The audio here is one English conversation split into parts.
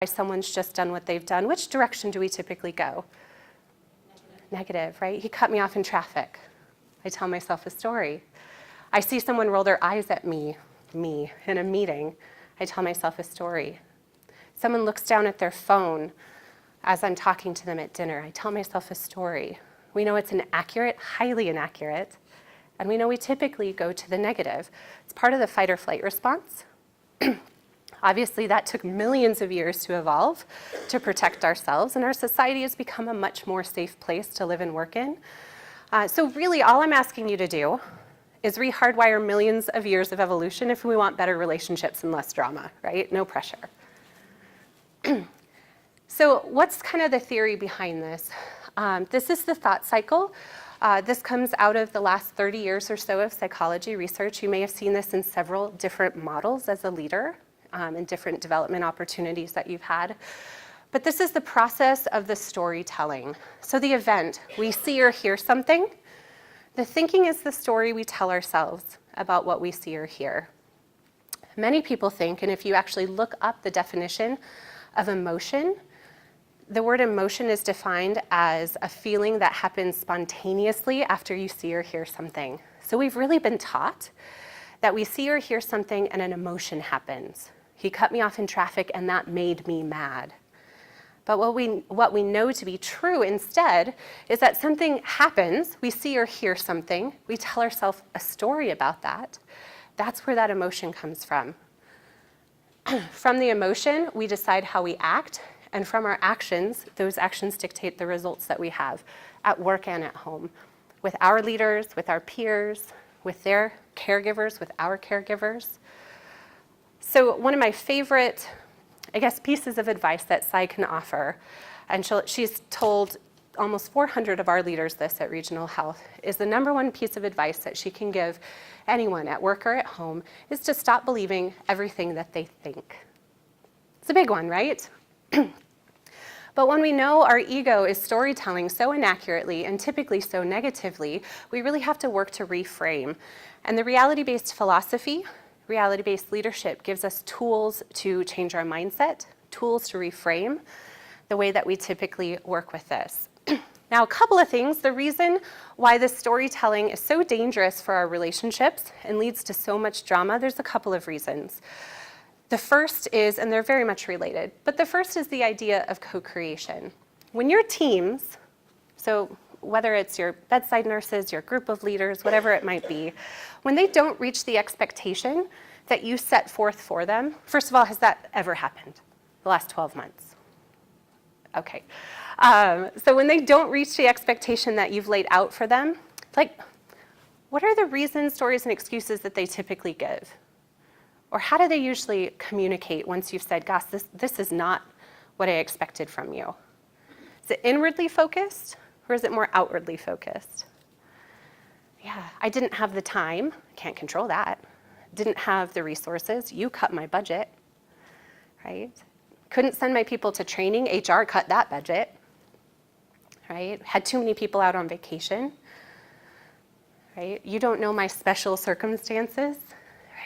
someone's just done what they've done, which direction do we typically go? Negative, right? He cut me off in traffic. I tell myself a story. I see someone roll their eyes at me in a meeting. I tell myself a story. Someone looks down at their phone as I'm talking to them at dinner. I tell myself a story. We know it's inaccurate, highly inaccurate, and we know we typically go to the negative. It's part of the fight or flight response. Obviously, that took millions of years to evolve to protect ourselves, and our society has become a much more safe place to live and work in. So really, all I'm asking you to do is rehardwire millions of years of evolution if we want better relationships and less drama, right? No pressure. So what's kind of the theory behind this? This is the thought cycle. This comes out of the last 30 years or so of psychology research. You may have seen this in several different models as a leader. And different development opportunities that you've had. But this is the process of the storytelling. So the event, we see or hear something. The thinking is the story we tell ourselves about what we see or hear. Many people think, and if you actually look up the definition of emotion, the word emotion is defined as a feeling that happens spontaneously after you see or hear something. So we've really been taught that we see or hear something and an emotion happens. He cut me off in traffic and that made me mad. But what we know to be true instead is that something happens, we see or hear something, we tell ourselves a story about that. That's where that emotion comes from. From the emotion, we decide how we act, and from our actions, those actions dictate the results that we have at work and at home, with our leaders, with our peers, with their caregivers, with our caregivers. So one of my favorite, pieces of advice that Sai can offer, and she's told almost 400 of our leaders this at Regional Health, is the number one piece of advice that she can give anyone at work or at home is to stop believing everything that they think. It's a big one, right? But when we know our ego is storytelling so inaccurately and typically so negatively, we really have to work to reframe. And the reality-based philosophy, reality-based leadership gives us tools to change our mindset, tools to reframe the way that we typically work with this. Now, a couple of things. The reason why this storytelling is so dangerous for our relationships and leads to so much drama, there's a couple of reasons. The first is, and they're very much related, but the first is the idea of co-creation. When your teams, so whether it's your bedside nurses, your group of leaders, whatever it might be, when they don't reach the expectation that you set forth for them, first of all, has that ever happened the last 12 months? Okay. So when they don't reach the expectation that you've laid out for them, what are the reasons, stories, and excuses that they typically give? Or how do they usually communicate once you've said, gosh, this is not what I expected from you? Is it inwardly focused, or is it more outwardly focused? Yeah, I didn't have the time. Can't control that. Didn't have the resources. You cut my budget, right? Couldn't send my people to training. HR cut that budget, right? Had too many people out on vacation, right? You don't know my special circumstances,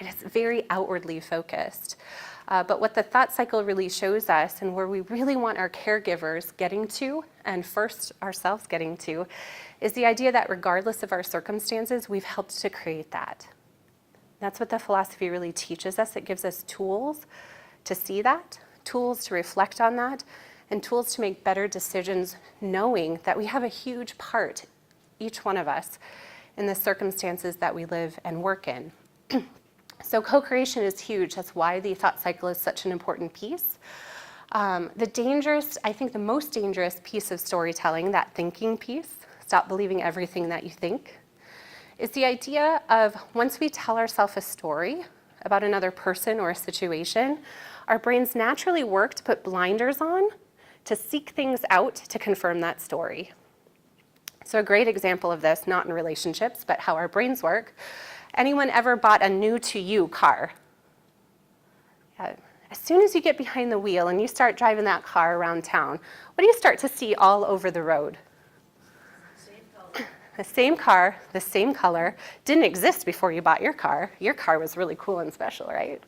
right? It's very outwardly focused. But what the thought cycle really shows us, and where we really want our caregivers getting to, and first ourselves getting to, is the idea that regardless of our circumstances, we've helped to create that. That's what the philosophy really teaches us. It gives us tools to see that, tools to reflect on that, and tools to make better decisions, knowing that we have a huge part, each one of us, in the circumstances that we live and work in. So co-creation is huge. That's why the thought cycle is such an important piece. I think the most dangerous piece of storytelling, that thinking piece, stop believing everything that you think, is the idea of once we tell ourselves a story about another person or a situation, our brains naturally work to put blinders on to seek things out to confirm that story. So a great example of this, not in relationships, but how our brains work. Anyone ever bought a new to you car? Yeah. As soon as you get behind the wheel and you start driving that car around town, what do you start to see all over the road? The same car, the same color, didn't exist before you bought your car. Your car was really cool and special, right?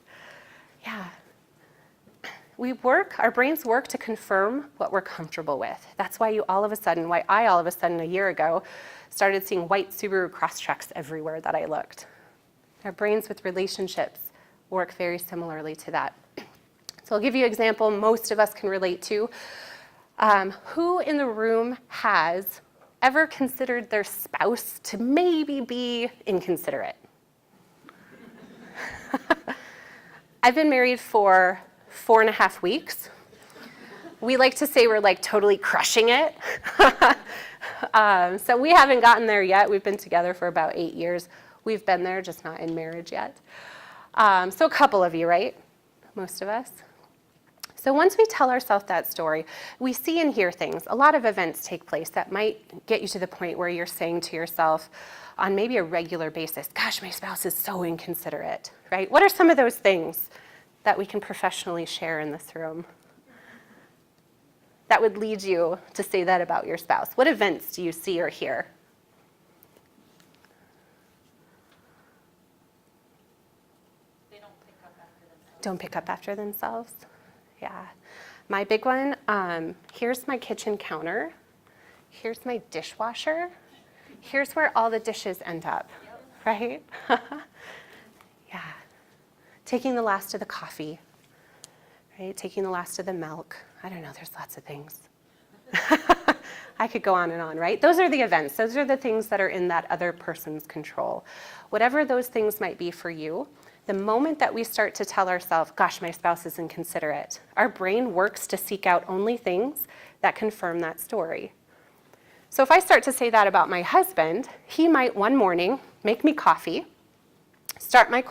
Yeah. our brains work to confirm what we're comfortable with. That's why I all of a sudden a year ago started seeing white Subaru Crosstreks everywhere that I looked. Our brains with relationships work very similarly to that. So I'll give you an example most of us can relate to. Who in the room has ever considered their spouse to maybe be inconsiderate? I've been married for 4.5 weeks. We like to say we're like totally crushing it. So we haven't gotten there yet. We've been together for about 8 years. We've been there, just not in marriage yet. So a couple of you, right? Most of us. So once we tell ourselves that story, we see and hear things. A lot of events take place that might get you to the point where you're saying to yourself on maybe a regular basis, gosh, my spouse is so inconsiderate, right? What are some of those things that we can professionally share in this room that would lead you to say that about your spouse? What events do you see or hear? They don't pick up after themselves. Don't pick up after themselves? Yeah. My big one, here's my kitchen counter. Here's my dishwasher. Here's where all the dishes end up, right? Yeah. Taking the last of the coffee, right? Taking the last of the milk. I don't know, there's lots of things. I could go on and on, right? Those are the events. Those are the things that are in that other person's control. Whatever those things might be for you, the moment that we start to tell ourselves, gosh, my spouse is inconsiderate, our brain works to seek out only things that confirm that story. So if I start to say that about my husband, he might one morning make me coffee, start my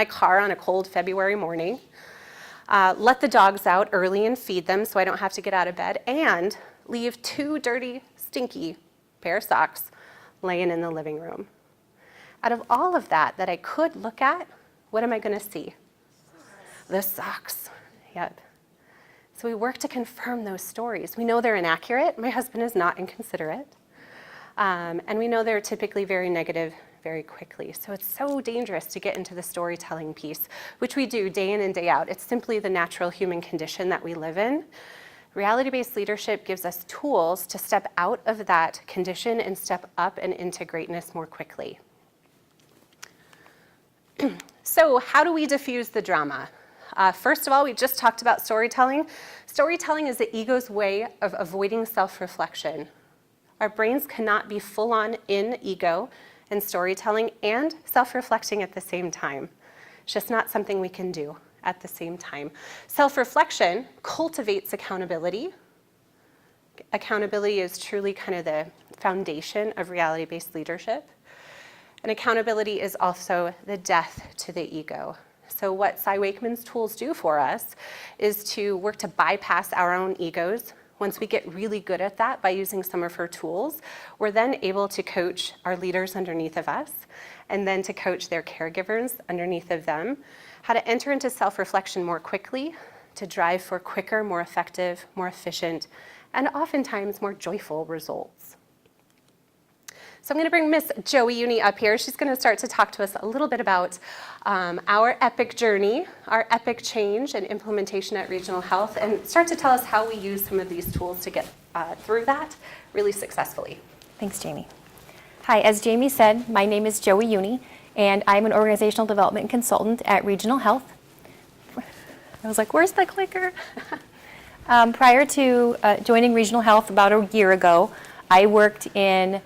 car on a cold February morning, let the dogs out early and feed them so I don't have to get out of bed, and leave 2 dirty, stinky pair of socks laying in the living room. Out of all of that I could look at, what am I going to see? The socks. Yep. So we work to confirm those stories. We know they're inaccurate. My husband is not inconsiderate. And we know they're typically very negative very quickly. So it's so dangerous to get into the storytelling piece, which we do day in and day out. It's simply the natural human condition that we live in. Reality-based leadership gives us tools to step out of that condition and step up and into greatness more quickly. So how do we diffuse the drama? First of all, we just talked about storytelling. Storytelling is the ego's way of avoiding self-reflection. Our brains cannot be full-on in ego and storytelling and self-reflecting at the same time. It's just not something we can do at the same time. Self-reflection cultivates accountability. Accountability is truly kind of the foundation of reality-based leadership. And accountability is also the death to the ego. So what Cy Wakeman's tools do for us is to work to bypass our own egos. Once we get really good at that by using some of her tools, we're then able to coach our leaders underneath of us, and then to coach their caregivers underneath of them, how to enter into self-reflection more quickly, to drive for quicker, more effective, more efficient, and oftentimes more joyful results. So I'm going to bring Miss Joey Younie up here. She's going to start to talk to us a little bit about our epic journey, our epic change and implementation at Regional Health, and start to tell us how we use some of these tools to get through that really successfully. Thanks, Jamie. Hi, as Jamie said, my name is Joey Younie, and I'm an organizational development consultant at Regional Health. I was like, where's the clicker? Prior to joining Regional Health about a year ago, I worked in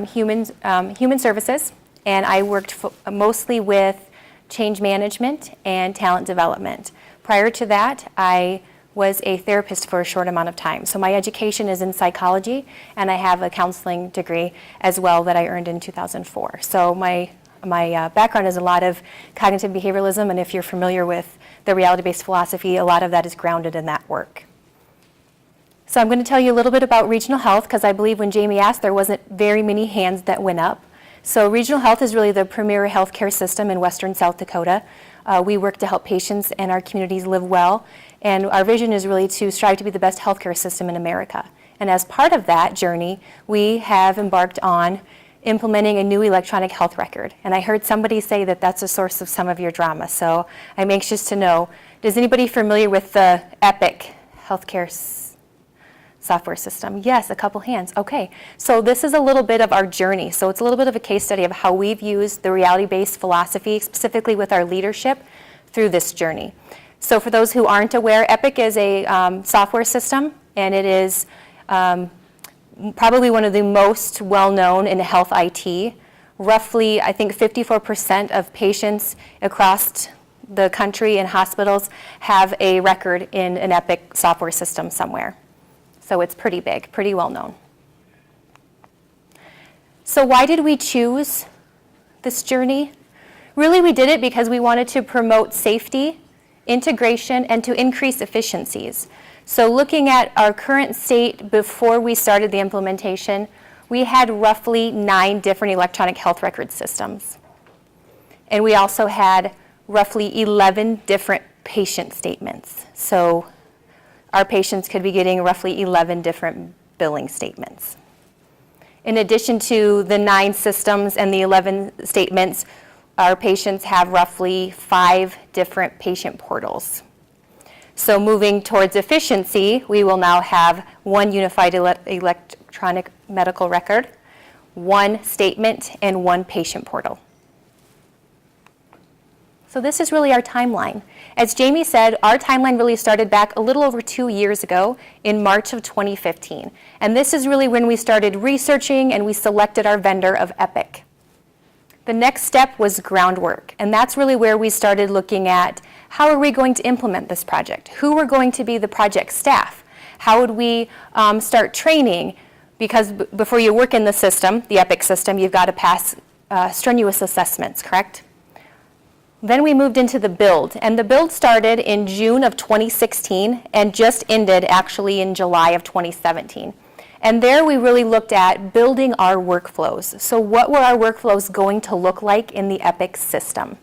human services, and I worked mostly with change management and talent development. Prior to that, I was a therapist for a short amount of time. So my education is in psychology, and I have a counseling degree as well that I earned in 2004. So my background is a lot of cognitive behavioralism, and if you're familiar with the reality-based philosophy, a lot of that is grounded in that work. So I'm going to tell you a little bit about Regional Health, because I believe when Jamie asked, there wasn't very many hands that went up. So Regional Health is really the premier healthcare system in western South Dakota. We work to help patients and our communities live well, and our vision is really to strive to be the best healthcare system in America. And as part of that journey, we have embarked on implementing a new electronic health record. And I heard somebody say that that's a source of some of your drama, so I'm anxious to know, Is anybody familiar with the Epic healthcare software system? Yes, a couple hands. Okay, so this is a little bit of our journey. So it's a little bit of a case study of how we've used the reality-based philosophy, specifically with our leadership, through this journey. So for those who aren't aware, Epic is a software system, and it is probably one of the most well-known in health IT. Roughly, I think 54% of patients across the country in hospitals have a record in an Epic software system somewhere. So it's pretty big, pretty well-known. So why did we choose this journey? Really, we did it because we wanted to promote safety, integration, and to increase efficiencies. So looking at our current state before we started the implementation, we had roughly 9 different electronic health record systems. And we also had roughly 11 different patient statements. So our patients could be getting roughly 11 different billing statements. In addition to the 9 systems and the 11 statements, our patients have roughly 5 different patient portals. So moving towards efficiency, we will now have 1 unified electronic medical record, 1 statement, and 1 patient portal. So this is really our timeline. As Jamie said, our timeline really started back a little over 2 years ago in March of 2015. And this is really when we started researching and we selected our vendor of Epic. The next step was groundwork, and that's really where we started looking at how are we going to implement this project? Who were going to be the project staff? How would we start training? Because before you work in the system, the Epic system, you've got to pass strenuous assessments, correct? Then we moved into the build, and the build started in June of 2016 and just ended actually in July of 2017. And there we really looked at building our workflows. So what were our workflows going to look like in the Epic system?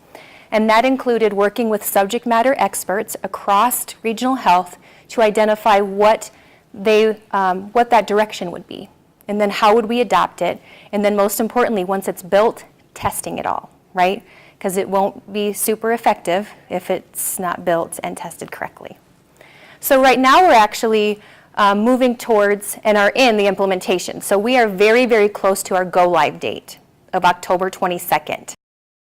And that included working with subject matter experts across regional health to identify what that direction would be. And then how would we adopt it? And then most importantly, once it's built, testing it all, right? Because it won't be super effective if it's not built and tested correctly. So right now we're actually moving towards and are in the implementation. So we are very, very close to our go live date of October 22nd.